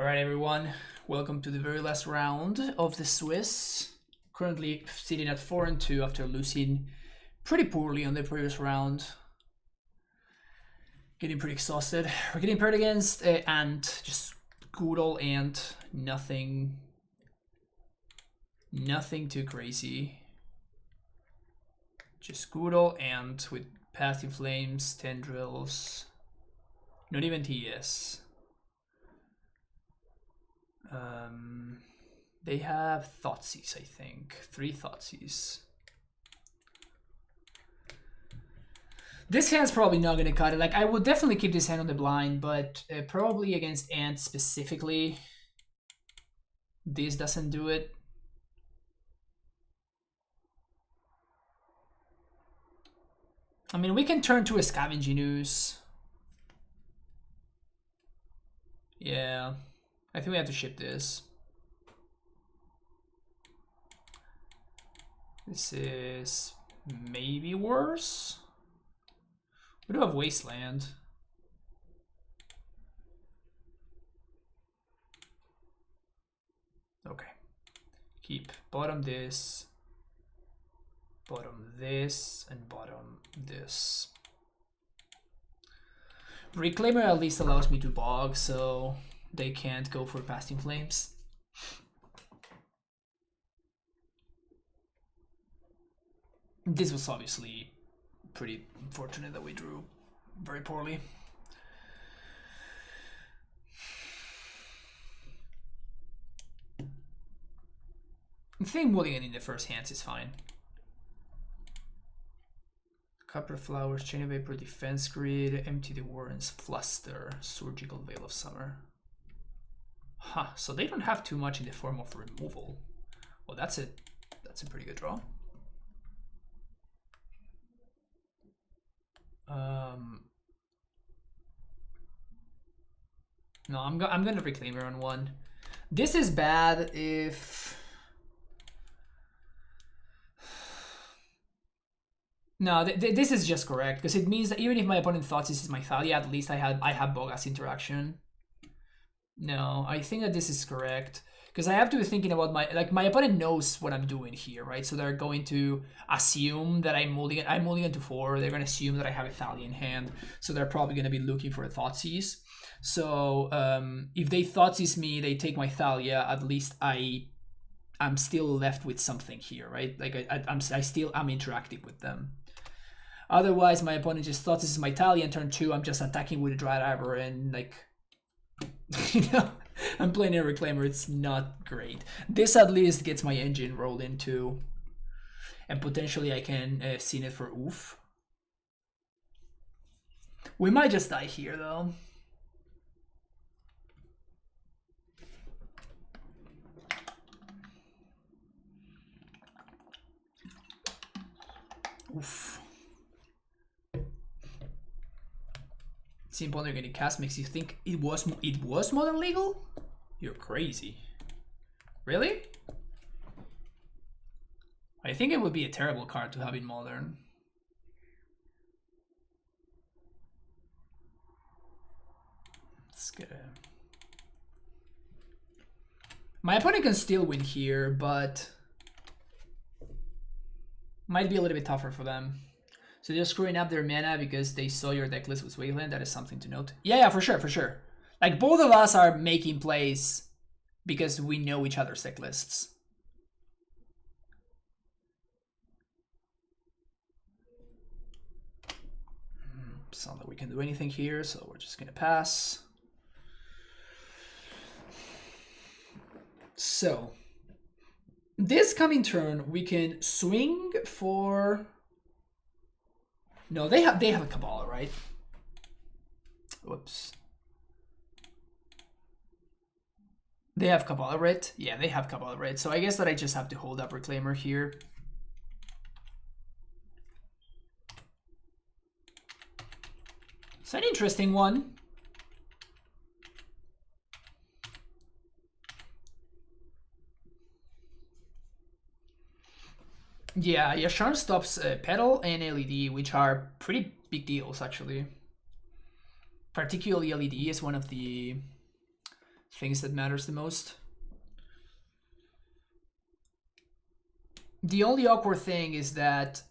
All right, everyone. Welcome to the very last round of the Swiss. Currently sitting at 4-2 after losing pretty poorly on the previous round. Getting pretty exhausted. We're getting paired against Ant, just good old Ant. Nothing too crazy. Just good old Ant with Past in Flames, Tendrils, not even TS. They have Thoughtseize, I think. 3 Thougeize. This hand's probably not going to cut it. Like, I would definitely keep this hand on the blind, but probably against Ant specifically, this doesn't do it. I mean, we can turn to a Scavenging Ooze. Yeah, I think we have to ship this. This is maybe worse. We do have Wasteland. Okay. Keep bottom this, and bottom this. Reclaimer at least allows me to bog, so they can't go for Past in Flames. This was obviously pretty unfortunate that we drew very poorly. I think mulligan in the first hands is fine. Copper Flowers, Chain of Vapor, Defense Grid, Empty the Warrens, Fluster, Surgical Veil of Summer. Huh, so they don't have too much in the form of removal. Well, that's a pretty good draw. No, I'm gonna Reclaimer on 1. This is bad if... No, this is just correct, because it means that even if my opponent thought this is my Thalia, at least I have Bogas interaction. No, I think that this is correct, because I have to be thinking about my opponent knows what I'm doing here, right? So they're going to assume that I'm mulligan to 4. They're going to assume that I have a Thalia in hand, so they're probably going to be looking for a Thoughtseize. So if they Thoughtseize me, they take my Thalia. At least I'm still left with something here, right? Like I'm interacting with them. Otherwise, my opponent just thought this is my Thalia, and turn 2, I'm just attacking with a Dry Arbor, and like, you know, I'm playing a Reclaimer. It's not great. This at least gets my engine rolled into, and potentially I can scene it for oof. We might just die here though. Oof. Simple Organic Cast makes you think it was Modern legal? You're crazy. Really? I think it would be a terrible card to have in Modern. Let's get a... My opponent can still win here, but might be a little bit tougher for them. So they're screwing up their mana because they saw your deck list with Wasteland. That is something to note. Yeah, for sure. Like, both of us are making plays because we know each other's deck lists. It's not that we can do anything here, so we're just gonna pass. So this coming turn, we can swing for... No, they have a Kabbalah, right? Whoops. They have Kabbalah, right? Yeah, they have Kabbalah, right? So I guess that I just have to hold up Reclaimer here. It's an interesting one. Yeah, Yasharn stops Petal and LED, which are pretty big deals, actually. Particularly LED is one of the things that matters the most. The only awkward thing is that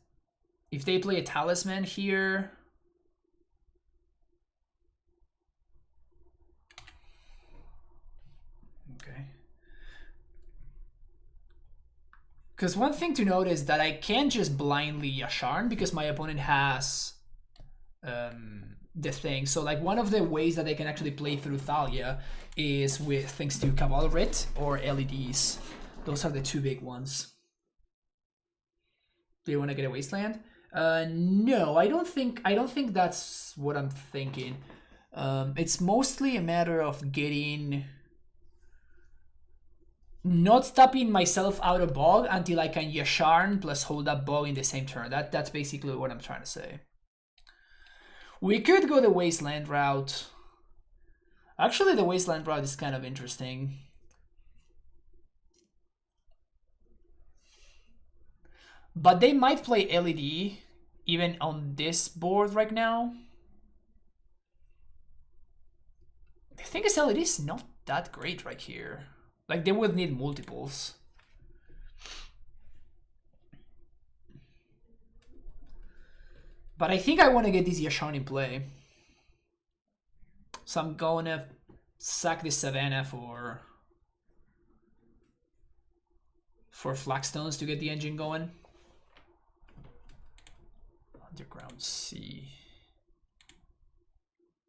if they play a talisman here, okay. Because one thing to note is that I can't just blindly Yasharn because my opponent has the thing. So like one of the ways that they can actually play through Thalia is with thanks to Cavalrit or LEDs. Those are the two big ones. Do you want to get a Wasteland? No, I don't think that's what I'm thinking. It's mostly a matter of getting, not tapping myself out of bog until I can Yasharn plus hold up bog in the same turn. That's basically what I'm trying to say. We could go the Wasteland route. Actually, the Wasteland route is kind of interesting. But they might play LED even on this board right now. The thing is, LED is not that great right here. Like, they would need multiples. But I think I want to get this Yasharn in play. So I'm going to sack this Savannah for Flagstones to get the engine going. Underground Sea.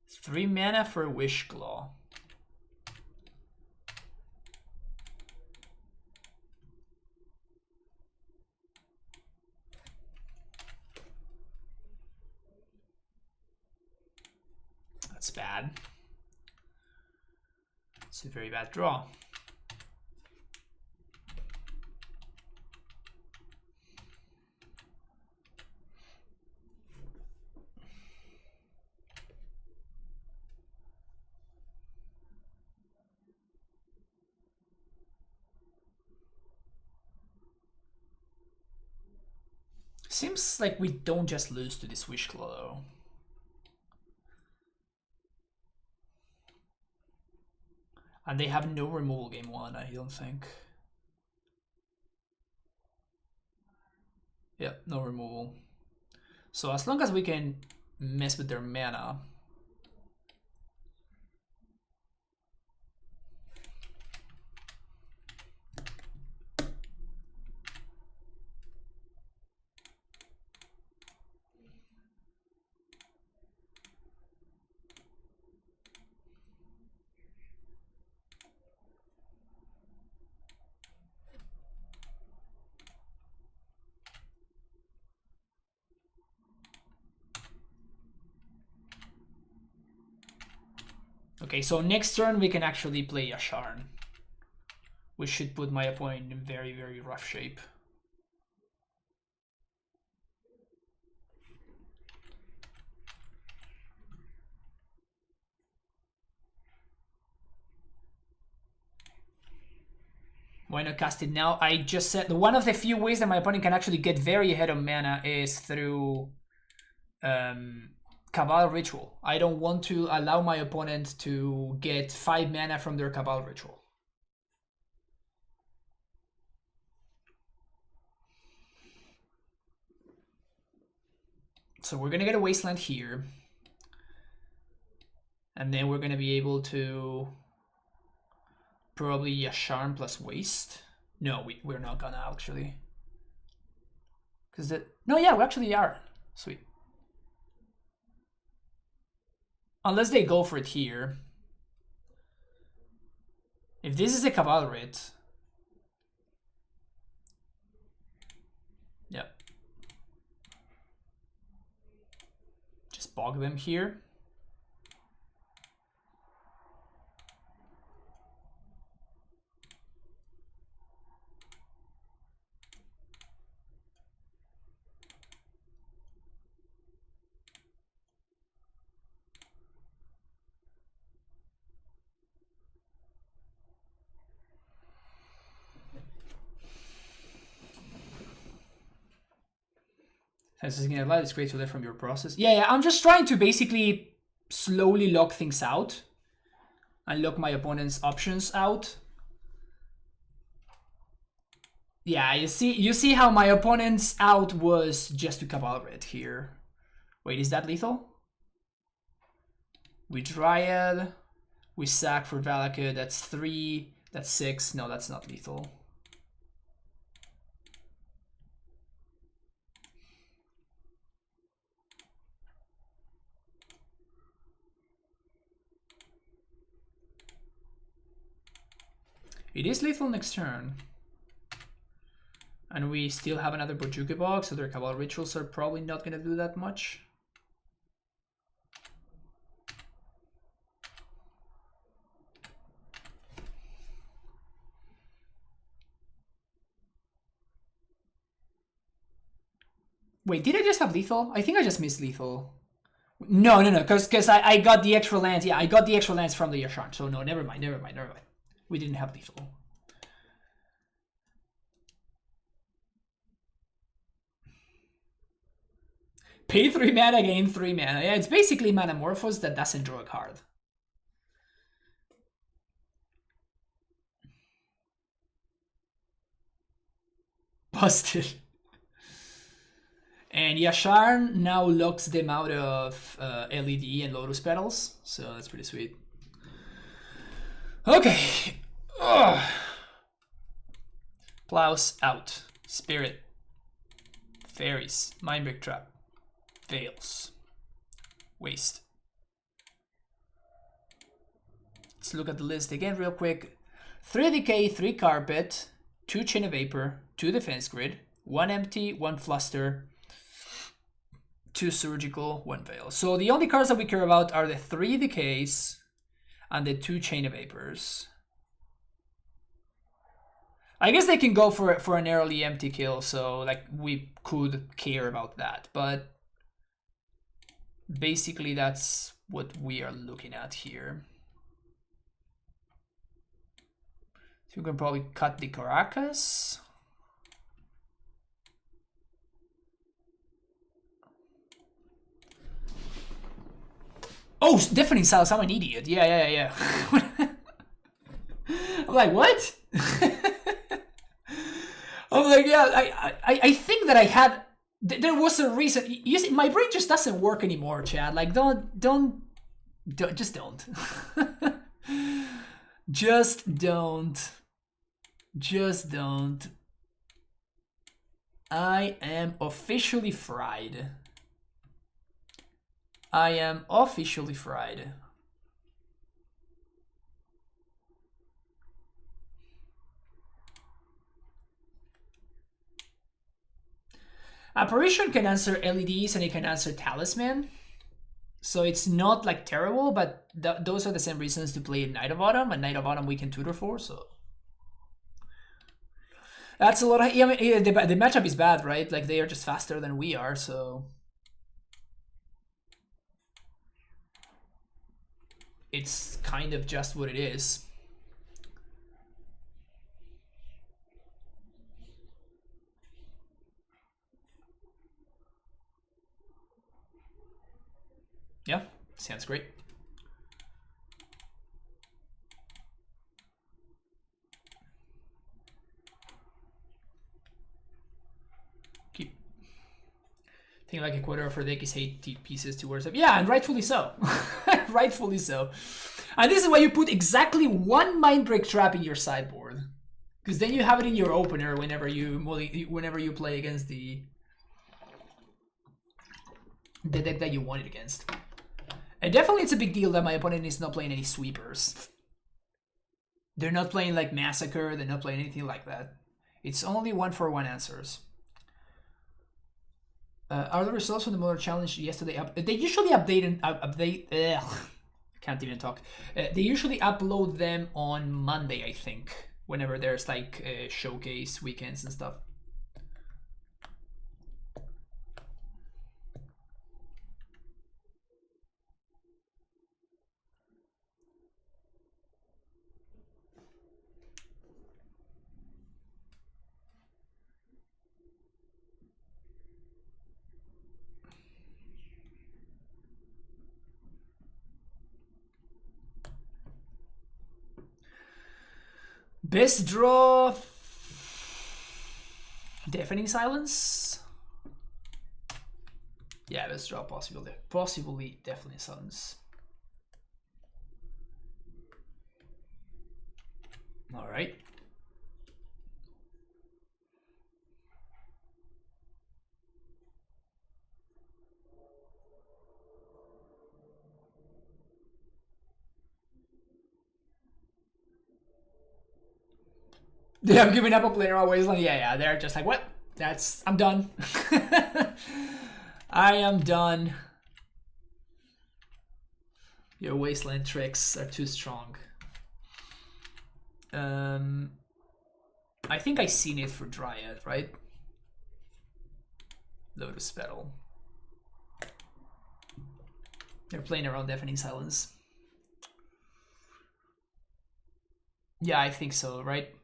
3 mana for Wish Claw. That's bad. It's a very bad draw. Seems like we don't just lose to this Wish Claw though. And they have no removal game 1, I don't think. Yeah, no removal. So as long as we can mess with their mana. Okay, so next turn we can actually play Yasharn, which should put my opponent in very, very rough shape. Why not cast it now? I just said one of the few ways that my opponent can actually get very ahead of mana is through Cabal Ritual. I don't want to allow my opponent to get 5 mana from their Cabal Ritual. So we're gonna get a Wasteland here. And then we're gonna be able to probably Yasharn plus Waste. No, we're not gonna actually. No, yeah, we actually are. Sweet. Unless they go for it here. If this is a Cavalrit. Yep. Just bog them here. It's great to learn from your process. Yeah, I'm just trying to basically slowly lock things out. and lock my opponent's options out. Yeah, you see how my opponent's out was just to Cavalry here. Wait, is that lethal? We Dryad, we sack for Valakut, that's 3, that's 6. No, that's not lethal. It is lethal next turn. And we still have another Bojuki box, so their Cabal Rituals are probably not going to do that much. Wait, did I just have lethal? I think I just missed lethal. No, because I got the extra lands. Yeah, I got the extra lands from the Yasharn. So no, never mind. We didn't have lethal. Pay 3 mana, gain 3 mana. Yeah, it's basically Manamorphose that doesn't draw a card. Busted. And Yasharn now locks them out of LED and Lotus Petals, so that's pretty sweet. Okay. Ugh. Plows out. Spirit. Fairies. Mindbreak Trap. Fails. Waste. Let's look at the list again real quick. 3 Decay, 3 Carpet, 2 Chain of Vapor, 2 Defense Grid, 1 Empty, 1 Fluster, 2 Surgical, 1 Veil. So the only cards that we care about are the 3 Decays and the 2 Chain of Vapors. I guess they can go for an early empty kill, so like we could care about that, but basically that's what we are looking at here. So you can probably cut the Caracas. Oh, definitely Salas, I'm an idiot. Yeah. I'm like, what? I'm like, yeah, I think that I had, there was a reason. You see, my brain just doesn't work anymore, Chad. Like, don't, just don't. Just don't. I am officially fried. Apparition can answer LEDs and it can answer Talisman. So it's not like terrible, but those are the same reasons to play Knight of Autumn, and Knight of Autumn we can tutor for, so. That's a lot of, I mean, the matchup is bad, right? Like they are just faster than we are, so. It's kind of just what it is. Yeah, sounds great. Keep thinking like a quarter of our deck is 80 pieces towards it. Yeah, and rightfully so. Rightfully so. And this is why you put exactly 1 Mindbreak Trap in your sideboard. Because then you have it in your opener whenever you play against the deck that you want it against. And definitely it's a big deal that my opponent is not playing any sweepers. They're not playing like Massacre, they're not playing anything like that. It's only 1-for-1 answers. Are the results from the Motor Challenge yesterday they usually update and update. Can't even talk. They usually upload them on Monday, I think, whenever there's like showcase weekends and stuff. Best draw. Deafening Silence. Yeah, best draw possibly Deafening Silence. All right. They have given up a player on Wasteland. Yeah, they're just like, what? I'm done. I am done. Your Wasteland tricks are too strong. I think I seen it for Dryad, right? Lotus Petal. They're playing around Deafening Silence. Yeah, I think so, right?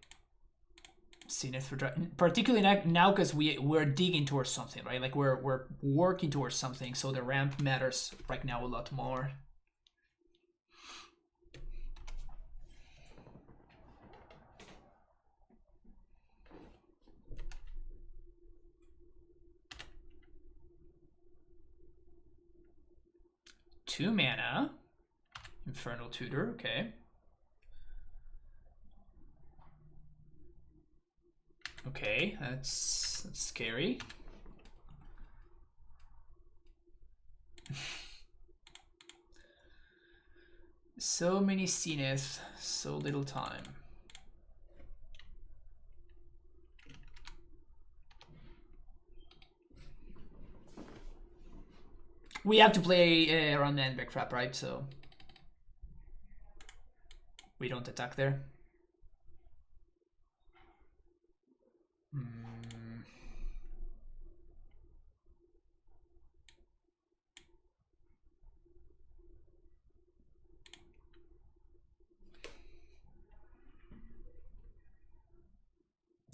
Seen it for Dryad. Particularly now because we're digging towards something, right? Like we're working towards something, so the ramp matters right now a lot more. Two mana. Infernal Tutor, okay. Okay, that's scary. So many Zenith, so little time. We have to play around the Endbeck trap, right? So we don't attack there.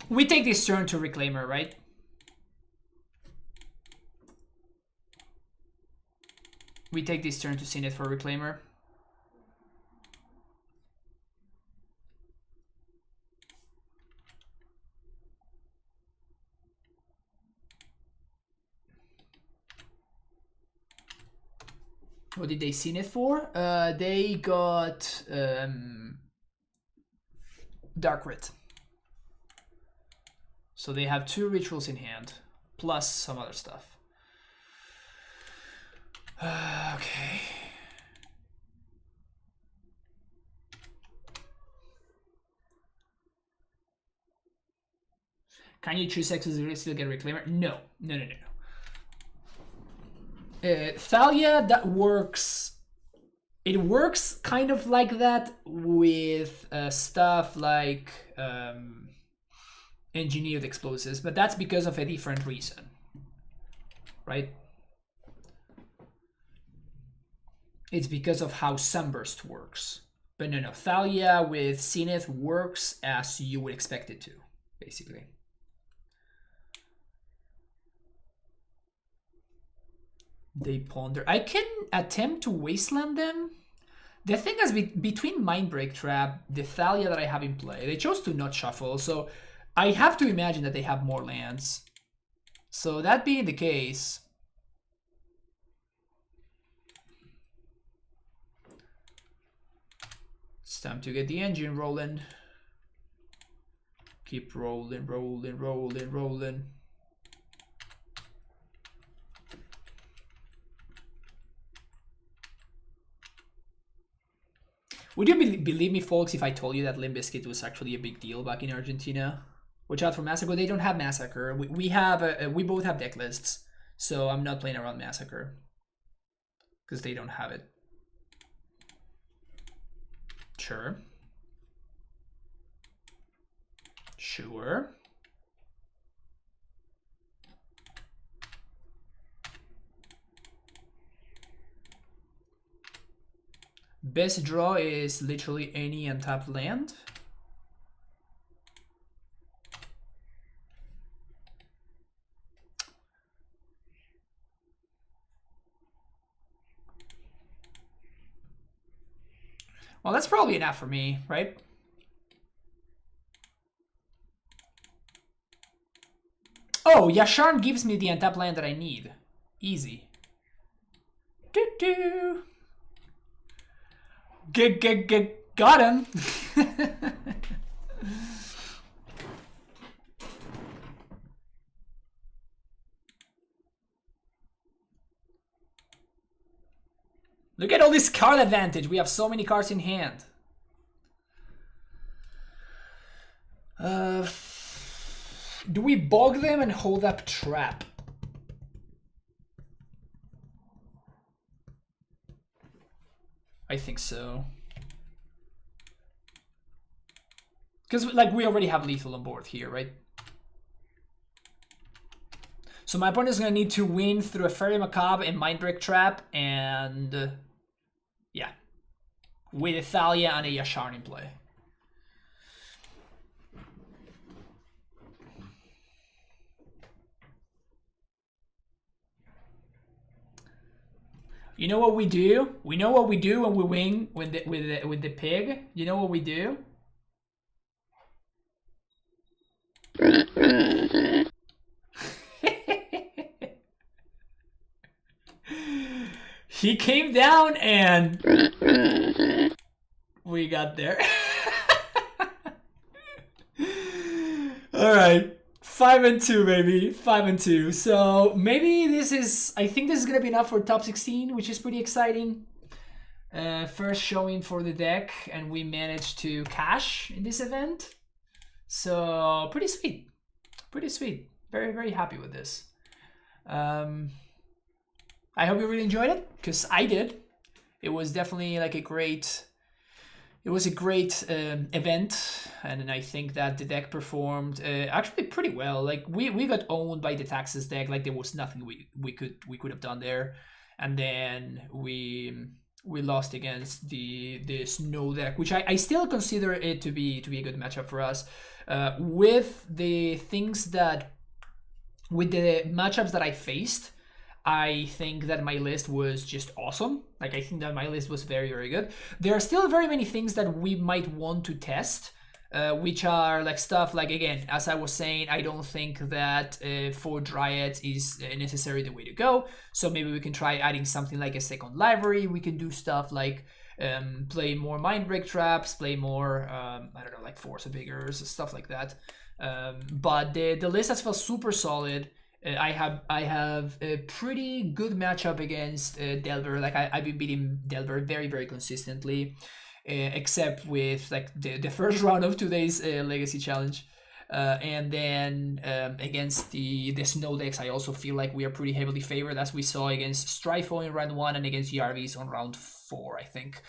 We take this turn to Reclaimer, right? We take this turn to Zenith for Reclaimer. What did they Zenith for? They got Dark Writ. So they have 2 rituals in hand, plus some other stuff. Okay. Can you choose X and still get Reclaimer? No. Thalia, that works. It works kind of like that with stuff like engineered explosives, but that's because of a different reason, right? It's because of how Sunburst works. But no, Thalia with Zenith works as you would expect it to, basically. They ponder. I can attempt to Wasteland them. The thing is, between Mindbreak Trap, the Thalia that I have in play, they chose to not shuffle, so I have to imagine that they have more lands. So that being the case, it's time to get the engine rolling. Keep rolling. Would you believe me, folks, if I told you that Limp Bizkit was actually a big deal back in Argentina? Watch out for Massacre. They don't have Massacre. We both have deck lists, so I'm not playing around Massacre because they don't have it. Sure. Best draw is literally any untapped land. Well, that's probably enough for me, right? Oh, Yasharn gives me the untap land that I need. Easy. Doo-doo. Got him. Look at all this card advantage. We have so many cards in hand. Do we bog them and hold up trap? I think so. Because like we already have lethal on board here, right? So my opponent is going to need to win through a Fairy Macabre and Mindbreak Trap and yeah, with a Thalia and a Yasharn in play. You know what we do? We know what we do when we win with the pig. You know what we do? He came down and we got there. All right. 5-2, baby. 5-2. So maybe this is, I think this is going to be enough for top 16, which is pretty exciting. First showing for the deck, and we managed to cash in this event. So pretty sweet. Pretty sweet. Very, very happy with this. I hope you really enjoyed it, because I did. It was definitely like a great... It was a great event, and I think that the deck performed actually pretty well. Like we got owned by the Taxes deck. Like there was nothing we could have done there, and then we lost against the Snow deck, which I still consider it to be a good matchup for us. With the matchups that I faced, I think that my list was just awesome. Like, I think that my list was very, very good. There are still very many things that we might want to test, which are like stuff like, again, as I was saying, I don't think that 4 Dryads is necessarily the way to go. So maybe we can try adding something like a second library. We can do stuff like play more Mindbreak Traps, play more, I don't know, like Force of Vigors, stuff like that. But the list has felt super solid. I have a pretty good matchup against Delver. Like I've been beating Delver very, very consistently, except with like the first round of today's Legacy Challenge, and then against the Snow decks, I also feel like we are pretty heavily favored, as we saw against Strifo in round 1 and against Yarvis on round 4. I think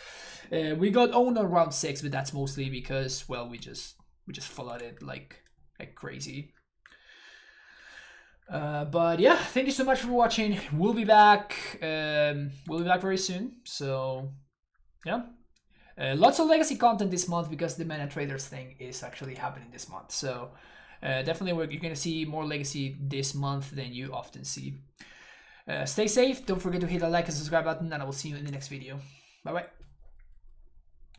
we got owned on round 6, but that's mostly because, well, we just flooded like crazy. But yeah, thank you so much for watching. We'll be back very soon. So yeah, lots of legacy content this month because the Mana Traders thing is actually happening this month. So definitely you're gonna see more legacy this month than you often see. Stay safe, don't forget to hit the like and subscribe button, and I will see you in the next video. Bye bye.